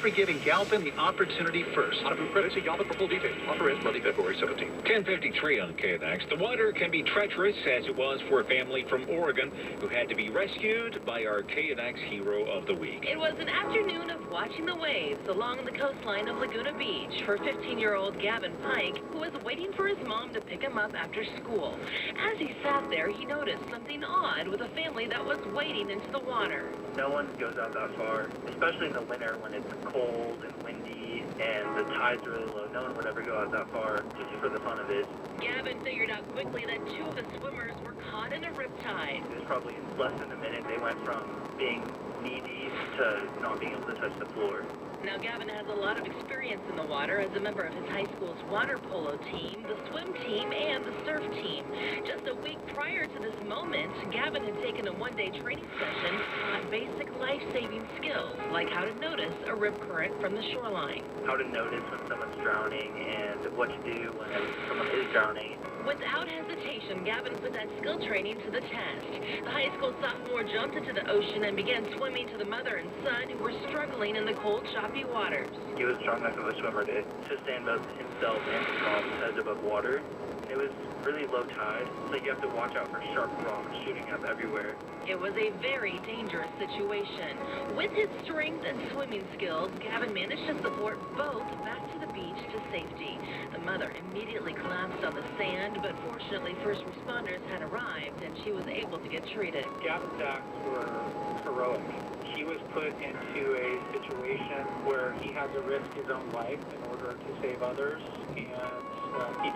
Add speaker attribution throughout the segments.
Speaker 1: for giving Galvin the opportunity first.
Speaker 2: On approved credit, see Galvin for full details. Offer ends Monday, February 17th.
Speaker 3: 10:53 on KNX. The water can be treacherous, as it was for a family from Oregon who had to be rescued by our KNX Hero of the Week.
Speaker 4: It was an afternoon of watching the waves along the coastline of Laguna Beach for 15-year-old Gavin Pike, who was waiting for his mom to pick him up after school. As he sat there, he noticed something odd with a family that was wading into the water.
Speaker 5: No one goes out that far, especially in the winter when it's cold and windy and the tide's really low. No one would ever go out that far just for the fun of it.
Speaker 4: Gavin figured out quickly that two of the swimmers were caught in a riptide.
Speaker 5: It was probably less than a minute. They went from being knee-deep to not being able to touch the floor.
Speaker 4: Now, Gavin has a lot of experience in the water as a member of his high school's water polo team, the swim team, and the surf team. Just a week prior to this moment, Gavin had taken a one-day training session on basic life-saving skills, like how to notice a rip current from the shoreline.
Speaker 5: How to notice when someone's drowning and what to do when someone is drowning.
Speaker 4: Without hesitation, Gavin put that skill training to the test. The high school sophomore jumped into the ocean and began swimming to the mother and son who were struggling in the cold, choppy waters.
Speaker 5: He was strong enough of a swimmer to stand both himself and his mom heads above water. It was really low tide, so you have to watch out for sharp rocks shooting up everywhere.
Speaker 4: It was a very dangerous situation. With his strength and swimming skills, Gavin managed to support both back to the beach to safety. The mother immediately collapsed on the sand, but fortunately first responders had arrived and she was able to get treated.
Speaker 6: Gavin's acts were heroic. He was put into a situation where he had to risk his own life in order to save others, and he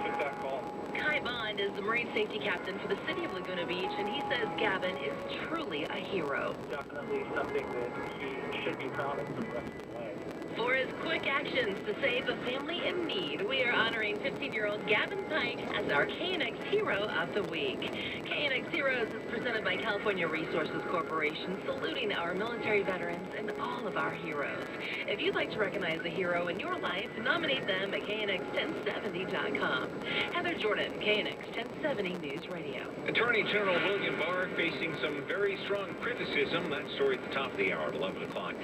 Speaker 6: took that call.
Speaker 4: Kai Bond is the Marine Safety Captain for the city of Laguna Beach, and he says Gavin is truly a hero.
Speaker 6: Definitely something that he should be proud of for the rest of his life.
Speaker 4: For his quick actions to save a family in need, we are honoring 15-year-old Gavin Pike as our KNX Hero of the Week. KNX Heroes is presented by California Resources Corporation, saluting our military veterans and all of our heroes. If you'd like to recognize a hero in your life, nominate them at KNX1070.com. Heather Jordan, KNX 1070 News Radio.
Speaker 3: Attorney General William Barr facing some very strong criticism. That story at the top of the hour at 11 o'clock.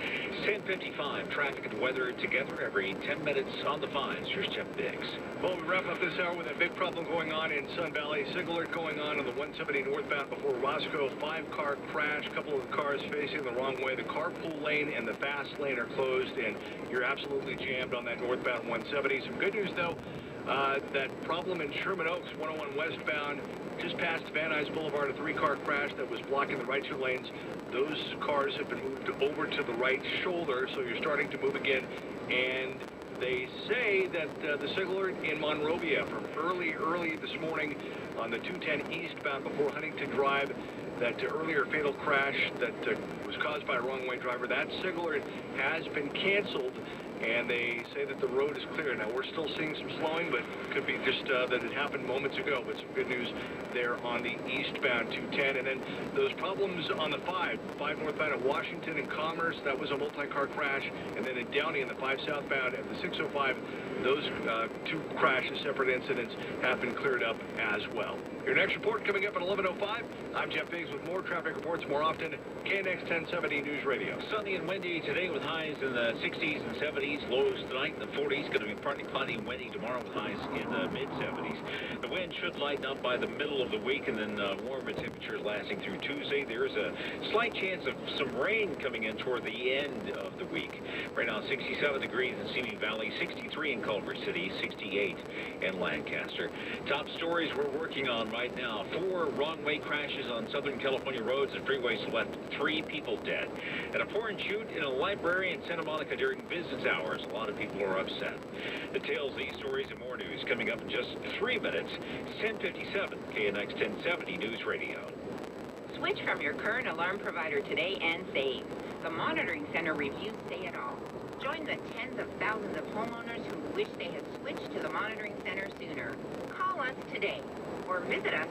Speaker 3: 10:55, traffic and weather together every 10 minutes on the 5s. Here's Jeff Biggs.
Speaker 2: Well, we wrap up this hour with a big problem going on in Sun Valley. Signal alert going on the 170 northbound before Roscoe. 5-car crash. A couple of cars facing the wrong way. The carpool lane and the fast lane are closed, and you're absolutely jammed on that northbound 170. Some good news, though. That problem in Sherman Oaks, 101 westbound, just past Van Nuys Boulevard, a 3-car crash that was blocking the right 2 lanes. Those cars have been moved over to the right shoulder, so you're starting to move again. And they say that the signal alert in Monrovia from early this morning on the 210 eastbound before Huntington Drive, that earlier fatal crash that was caused by a wrong-way driver, that signal alert has been canceled. And they say that the road is clear. Now, we're still seeing some slowing, but it could be just that it happened moments ago. But some good news there on the eastbound 210. And then those problems on the 5 northbound at Washington and Commerce, that was a multi-car crash. And then in Downey and the 5 southbound at the 605, those 2 crashes, separate incidents, have been cleared up as well. Your next report coming up at 11:05. I'm Jeff Biggs with more traffic reports more often. KNX 1070 News Radio.
Speaker 3: Sunny and windy today with highs in the 60s and 70s. Lows tonight in the 40s. Going to be partly cloudy and windy tomorrow with highs in the mid-70s. The wind should lighten up by the middle of the week, and then warmer temperatures lasting through Tuesday. There is a slight chance of some rain coming in toward the end of the week. Right now, 67 degrees in Simi Valley, 63 in Culver City, 68 in Lancaster. Top stories we're working on right now. 4 wrong-way crashes on Southern California roads and freeways left 3 people dead. And a pour and shoot in a library in Santa Monica during business hours. A lot of people are upset. Details these stories and more news coming up in just 3 minutes. 10:57, KNX 1070 News Radio.
Speaker 7: Switch from your current alarm provider today and save. The Monitoring Center reviews say it all. Join the tens of thousands of homeowners who wish they had switched to the Monitoring Center sooner. Call us today or visit us.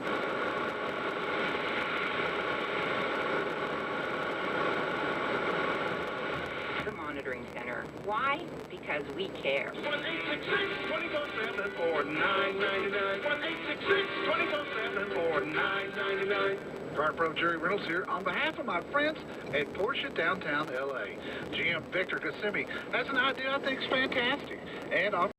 Speaker 7: The Monitoring Center. Why? Because we care.
Speaker 2: 1-866-24-7 or $9.99. 1-866-24-7 or $9.99.
Speaker 1: Front Row Jerry Reynolds here on behalf of my friends at Porsche Downtown LA. GM Victor Kissimmee has an idea I think is fantastic and